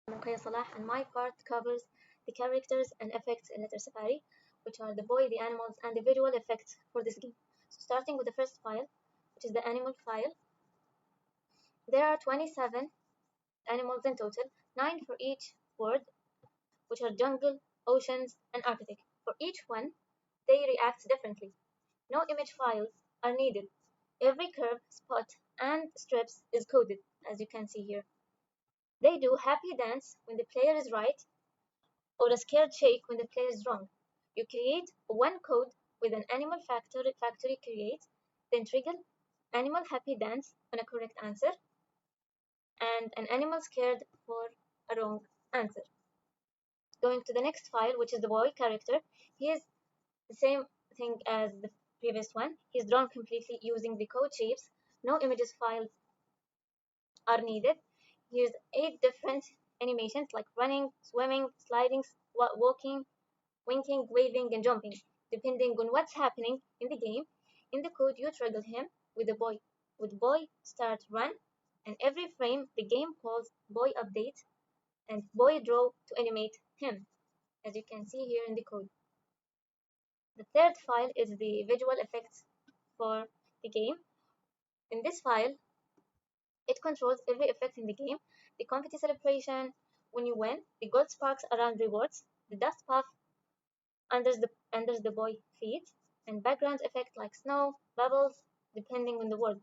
I'm Kaya Salah, and my part covers the characters and effects in Letter Safari, which are the boy, the animals, and the visual effects for this game. So starting with the first file, which is the animal file, there are 27 animals in total, 9 for each word, which are jungle, oceans, and Arctic. For each one, they react differently. No image files are needed. Every curve, spot, and strips is coded, as you can see here. They do happy dance when the player is right, or a scared shake when the player is wrong. You create one code with an animal factory create, then trigger animal happy dance on a correct answer, and an animal scared for a wrong answer. Going to the next file, which is the boy character, he is the same thing as the previous one. He's drawn completely using the code shapes. No images files are needed. Here's 8 different animations like running, swimming, sliding, walking, winking, waving, and jumping, depending on what's happening in the game. In the code, you trigger him with a boy. With boy start run, and every frame the game calls boy update and boy draw to animate him, as you can see here in the code. The third file is the visual effects for the game. In this file, it controls every effect in the game, the confetti celebration when you win, the gold sparks around rewards, the dust puff under the boy feet, and background effect like snow, bubbles, depending on the word.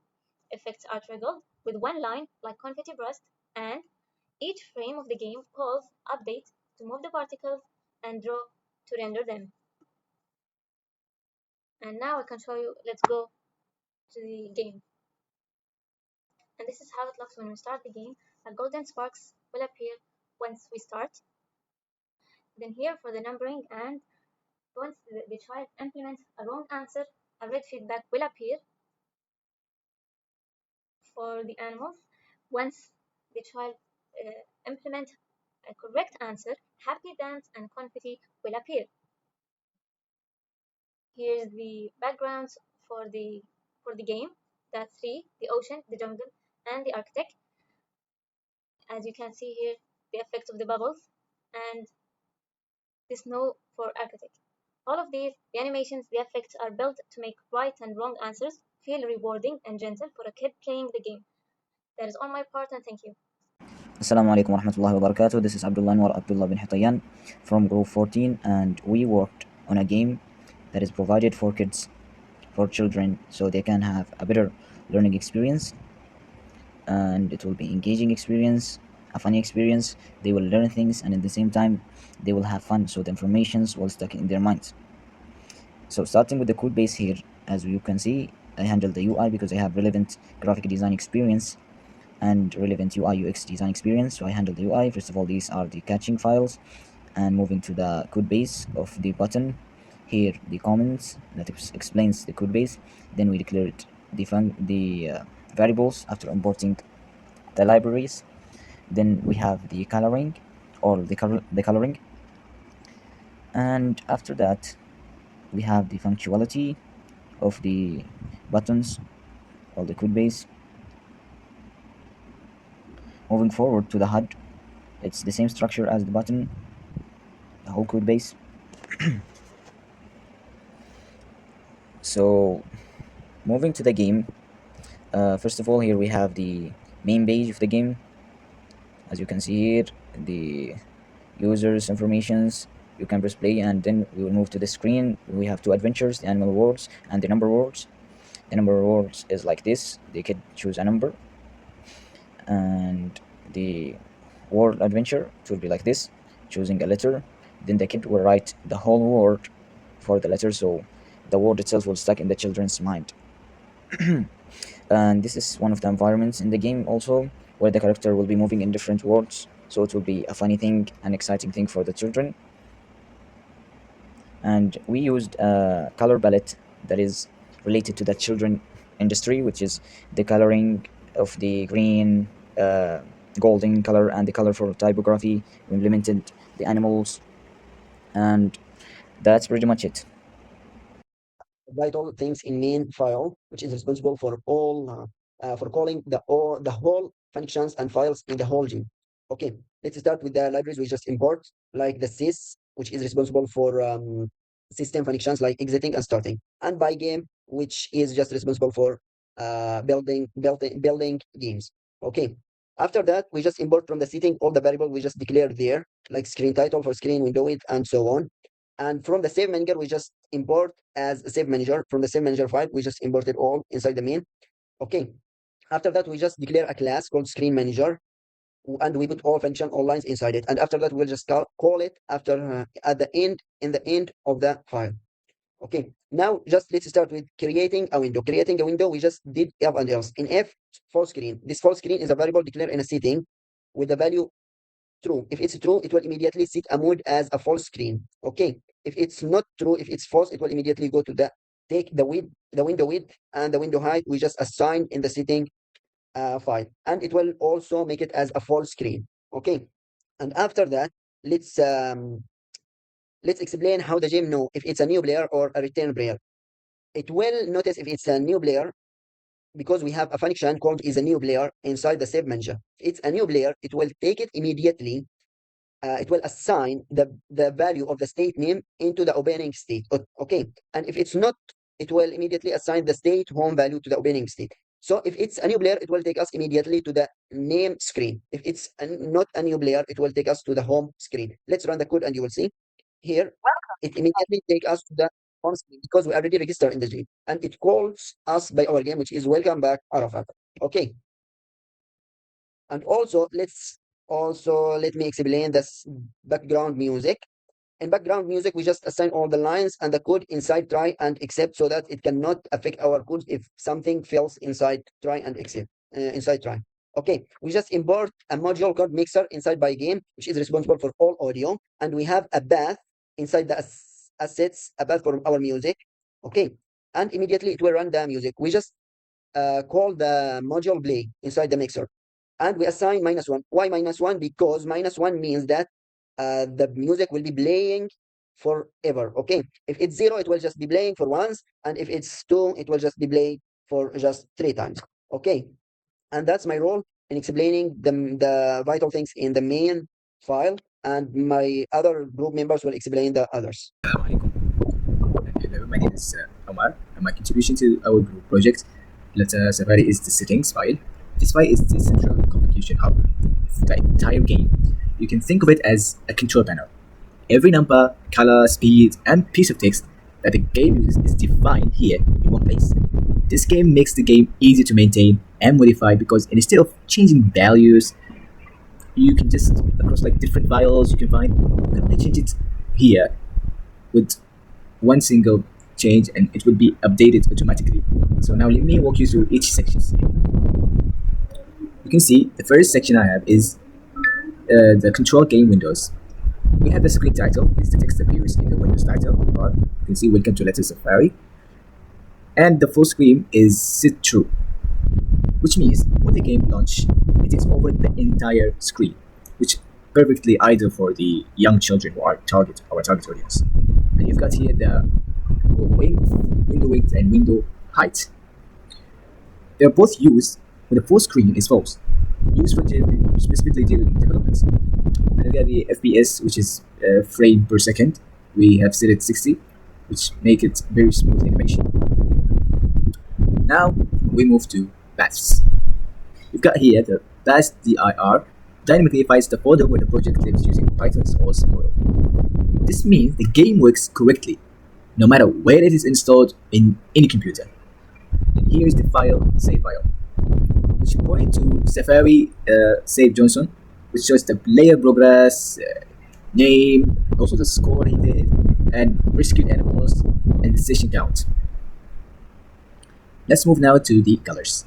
Effects are triggered with one line like confetti burst, and each frame of the game calls update to move the particles and draw to render them. And now I can show you, let's go to the game. And this is how it looks when we start the game. A golden sparks will appear once we start. Then here for the numbering, and once the child implements a wrong answer, a red feedback will appear. For the animals, once the child implements a correct answer, happy dance and confetti will appear. Here's the backgrounds for the game. That's 3: the ocean, the jungle, and the Arctic. As you can see here, the effect of the bubbles and the snow for Arctic. All of these, the animations, the effects are built to make right and wrong answers feel rewarding and gentle for a kid playing the game. That is all my part, and thank you. Assalamu alaikum wa rahmatullahi wa barakatuh. This is Abdullah Anwar Abdullah bin Hitayan from Group 14, and we worked on a game that is provided for kids, for children, so they can have a better learning experience, and it will be engaging experience, a funny experience. They will learn things, and at the same time, they will have fun, so the informations will stuck in their minds. So starting with the code base here, as you can see, I handle the UI because I have relevant graphic design experience and relevant UI UX design experience. So I handle the UI. First of all, these are the catching files, and moving to the code base of the button. Here, the comments that explains the code base. Then we declared the variables after importing the libraries. Then we have the coloring, or the coloring, and after that, we have the functionality of the buttons or the code base. Moving forward to the HUD, it's the same structure as the button, the whole code base. So moving to the game, first of all, here we have the main page of the game. As you can see here, the users informations. You can press play, and then we will move to the screen. We have two adventures: the animal worlds and the number worlds. The number worlds is like this: they could choose a number, and the world adventure it will be like this, choosing a letter. Then the kid will write the whole word for the letter, so the word itself will stuck in the children's mind. And this is one of the environments in the game also, where the character will be moving in different worlds, so it will be a funny thing, an exciting thing for the children. And we used a color palette that is related to the children industry, which is the coloring of the green, golden color, and the color for typography. We implemented the animals, and that's pretty much it. Write all things in main file, which is responsible for all for calling the whole functions and files in the whole gene. Okay, let's start with the libraries we just import, like the sys, which is responsible for system functions like exiting and starting, and pygame, which is just responsible for building games. Okay. After that, we just import from the setting all the variable we just declared there, like screen title for screen window width and so on. And from the save manager, we just import as a save manager. From the save manager file, we just import it all inside the main. Okay. After that, we just declare a class called screen manager, and we put all function, all lines inside it. And after that, we'll just call it after at the end, in the end of the file. Okay, now just let's start with creating a window. Creating a window, we just did if and else. In if, full screen. This full screen is a variable declared in a setting with the value true. If it's true, it will immediately set a mode as a full screen. Okay. If it's not true, if it's false, it will immediately go to the take the width, the window width, and the window height we just assign in the setting file, and it will also make it as a full screen. Okay. And after that, let's um, let's explain how the game know if it's a new player or a return player. It will notice if it's a new player because we have a function called is a new player inside the save manager. If it's a new player, it will take it immediately. It will assign the value of the state name into the opening state. Okay. And if it's not, it will immediately assign the state home value to the opening state. So if it's a new player, it will take us immediately to the name screen. If it's not a new player, it will take us to the home screen. Let's run the code and you will see here. It immediately take us to the home screen because we already registered in the game, and it calls us by our game, which is welcome back Arafat. Okay. And also let me explain this background music. In background music, we just assign all the lines and the code inside try and except so that it cannot affect our code if something fails inside try and except inside try. Okay, we just import a module called mixer inside pygame, which is responsible for all audio, and we have a path inside the assets, a path for our music. Okay, and immediately it will run the music. We just call the module play inside the mixer, and we assign -1. Why -1? Because -1 means that the music will be playing forever. Okay, if it's 0, it will just be playing for once, and if it's 2, it will just be played for just 3 times. Okay, and that's my role in explaining the vital things in the main file, and my other group members will explain the others. Hello, my name is Omar, and my contribution to our group project, Letter Safari, is the settings file. This file is the central configuration hub of the entire game. You can think of it as a control panel. Every number, color, speed, and piece of text that the game uses is defined here in one place. This game makes the game easy to maintain and modify because instead of changing values, you can just across like different files you can only change it here with one single change, and it will be updated automatically. So now let me walk you through each section here. You can see the first section I have is the control game windows. We have the screen title, is the text that appears in the Windows title bar. You can see welcome to Letter Safari. And the full screen is set true, which means when the game launches, it is over the entire screen, which perfectly ideal for the young children who are our target audience. And you've got here the window width and window height. They're both used when the full screen is false, used for specifically during developments. And we got the FPS, which is frame per second. We have set it 60, which make it very smooth animation. Now we move to paths. We've got here the path dir dynamically finds the folder where the project lives using Python's OS model. This means the game works correctly, no matter where it is installed in any computer. And here is the save file, which points to Safari Save Johnson, which shows the player progress, name, also the score he did, and rescued animals, and the session count. Let's move now to the colors.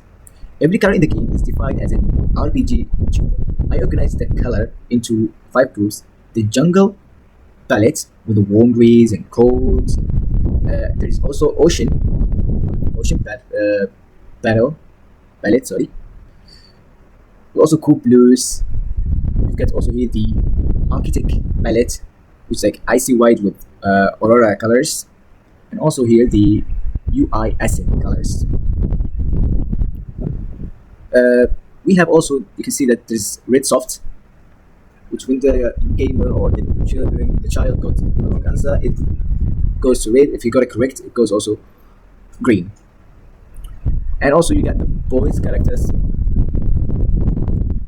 Every color in the game is defined as an RPG jewel. I organized the color into 5 groups. The jungle palette with the warm greens and colds. There is also ocean palette. Sorry. We also cool blues. We've got also here the architect palette, which is like icy white with aurora colors, and also here the UI asset colors. We have also, you can see that there's red soft, which when the gamer or the child got the wrong answer, it goes to red. If you got it correct, it goes also green. And also you got the boy's characters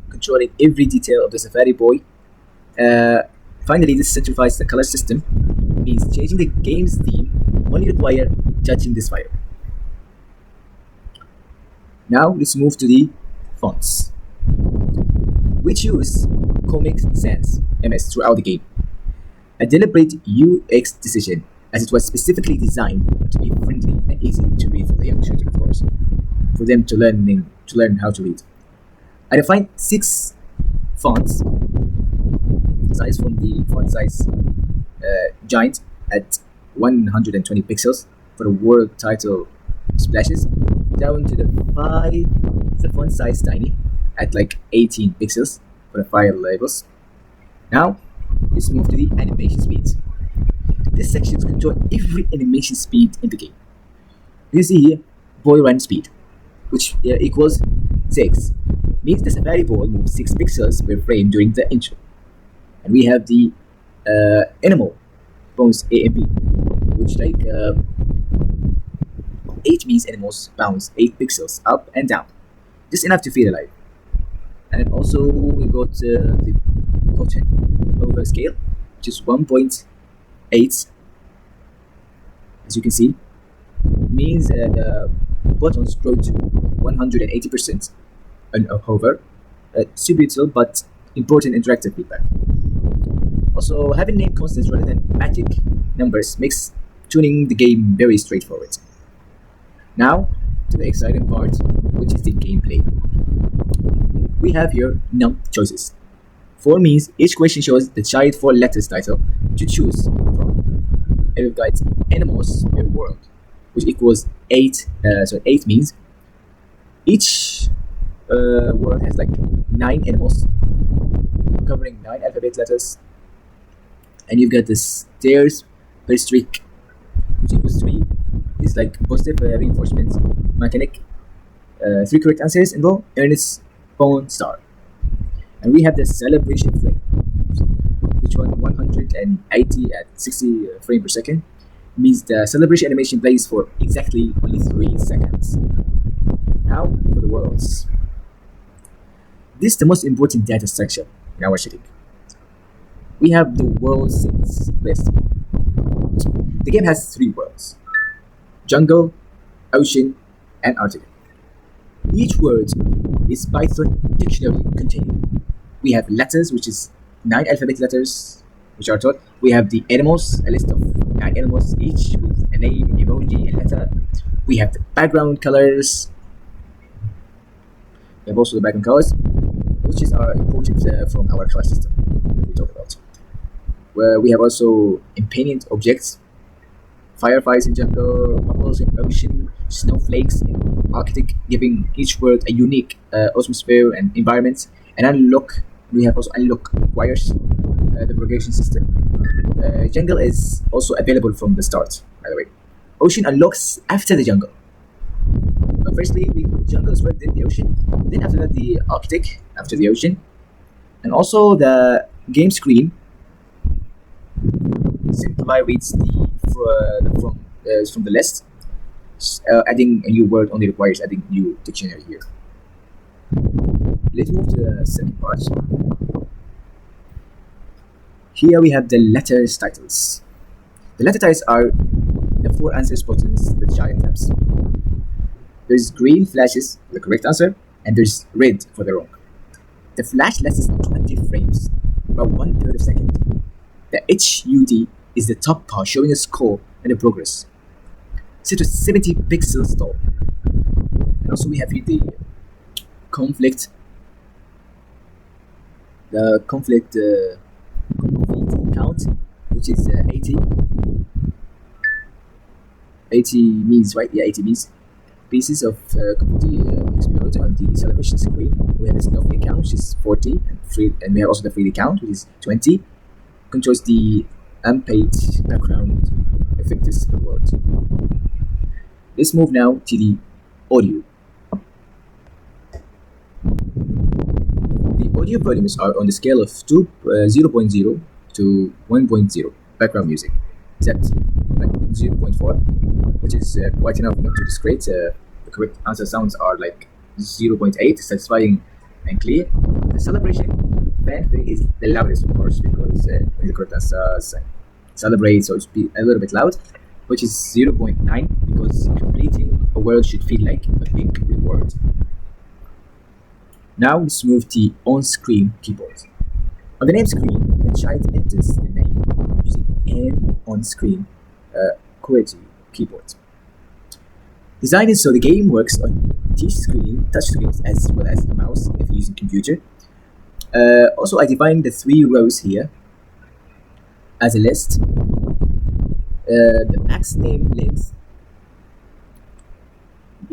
controlling every detail of the Safari boy. Finally, this simplifies the color system, means changing the game's theme only require touching this file. Now let's move to the fonts. We choose Comic Sans MS throughout the game, a deliberate UX decision as it was specifically designed to be friendly and easy to read for the young children, of course, for them to learn how to read. I defined 6 fonts size from the font size giant at 120 pixels for the world title splashes, down to the font size tiny at like 18 pixels for the file labels. Now let's move to the animation speeds. This section controls every animation speed in the game. You see here boy run speed, which equals 6, means the Safari ball moves 6 pixels per frame during the intro. And we have the animal bounce AMP, which 8 means animals bounce 8 pixels up and down, just enough to feel alive. And then also we got the button over scale, which is 1.8, as you can see, means the buttons grow to 180% and hover. Super little but important interactive feedback. Also, having name constants rather than magic numbers makes tuning the game very straightforward. Now, to the exciting part, which is the gameplay. We have here num choices. 4 means each question shows the child 4 letters title to choose from. And we've got animals per world, which equals 8. So 8 means each word has like 9 animals, covering 9 alphabet letters. And you've got the stairs per streak, which equals 3. It's like positive reinforcement mechanic. 3 correct answers in row earn its own star. And we have the celebration frame, which one 180 at 60 frame per second, means the celebration animation plays for exactly only 3 seconds. Now for the worlds. This is the most important data structure in our setting. We have the world scenes list. The game has 3 worlds: jungle, ocean, and Arctic. Each word is Python dictionary contained. We have letters, which is 9 alphabet letters, which are taught. We have the animals, a list of 9 animals each with a name, emoji, and letter. We have the background colors. We have also the background colors, which is imported from our color system that we talk about. Where we have also impediment objects, fireflies in jungle, bubbles in ocean, snowflakes in Arctic, giving each world a unique atmosphere and environment. And unlock, we have also unlock requires the progression system. Jungle is also available from the start, by the way. Ocean unlocks after the jungle. But firstly, we jungle is right, then the ocean, then after that the Arctic, after the ocean. And also the game screen simplify reads from the list. Adding a new word only requires adding new dictionary here. Let's move to the second part. Here we have the letters titles. The letter titles are the 4 answers buttons the child taps. There's green flashes for the correct answer, and there's red for the wrong. The flash lasts 20 frames, about 1/3 of a second. The HUD is the top bar showing a score and a progress, set to 70 pixels tall. And also we have here the conflict count, which is 80. 80 means, right? Yeah, 80 means pieces of confetti explode on the celebration screen. We have the snowflake count, which is 40, and we have also the 3D count, which is 20. Controls the unpaid background effects per word. Let's move now to the audio. The audio volumes are on the scale of 0.0 to 1.0 background music, except like 0.4, which is quite enough not to discreet. The correct answer sounds are like 0.8, satisfying and clear. The celebration fanfare is the loudest, of course, because when the correct answer celebrates, so it's a little bit loud, which is 0.9, because completing a word should feel like a big reward. Now let's move to on-screen keyboard. On the name screen, the child enters the name using an on-screen QWERTY keyboard. Designed so the game works on touch screens as well as a mouse if you're using computer. Also, I defined the 3 rows here as a list. The max name length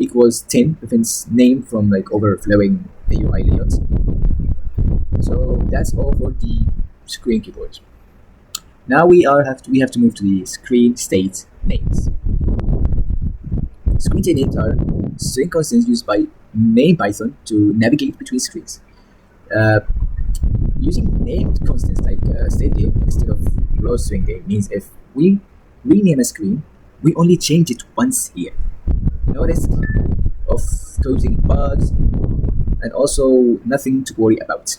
equals 10, prevents name from like overflowing the UI layout. So that's all for the screen keyboard. Now we have to move to the screen state names. Screen state names are string constants used by main Python to navigate between screens. Using named constants like state game instead of raw string game means if we rename a screen, we only change it once here. No risk of causing bugs, and also nothing to worry about.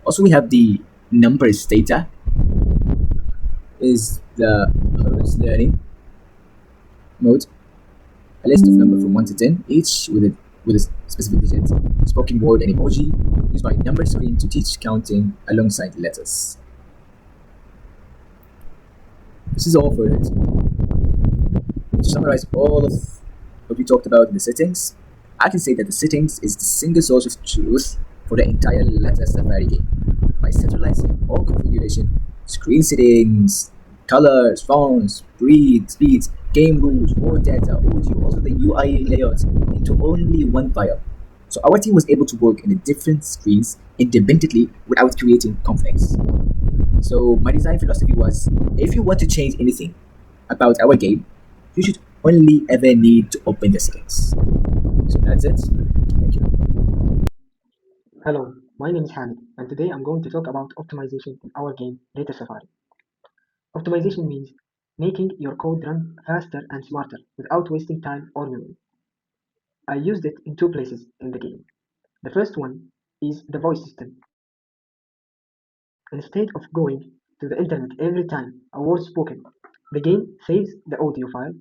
Also, we have the numbers data is the host learning mode, a list of numbers from 1 to 10, each with a specific digit, spoken word and emoji, used by number screen to teach counting alongside letters. This is all for it. To summarize all of what we talked about in the settings, I can say that the settings is the single source of truth for the entire Letter Safari game. By centralizing all configuration, screen settings, colors, fonts, speeds, game rules, word data, audio, also the UI layout into only one file. So our team was able to work in the different screens independently without creating conflicts. So my design philosophy was, if you want to change anything about our game, you should only ever need to open the settings. So that's it. Thank you. Hello, my name is Hamid, and today I'm going to talk about optimization in our game Data Safari. Optimization means making your code run faster and smarter without wasting time or memory. I used it in 2 places in the game. The first one is the voice system. Instead of going to the internet every time a word is spoken, the game saves the audio file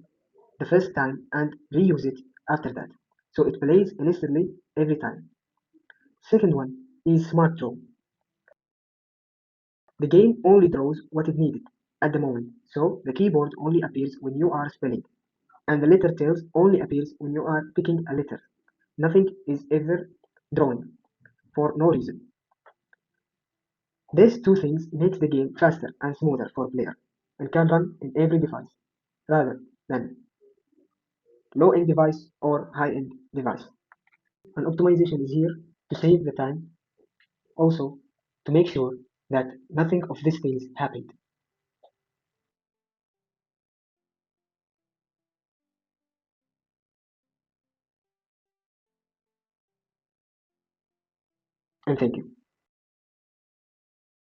the first time and reuse it after that, so it plays instantly every time. Second one is Smart Draw. The game only draws what it needed at the moment, so the keyboard only appears when you are spelling, and the letter tails only appears when you are picking a letter. Nothing is ever drawn for no reason. These 2 things makes the game faster and smoother for player and can run in every device rather than low-end device or high-end device. And optimization is here to save the time, also to make sure that nothing of these things happened. And thank you.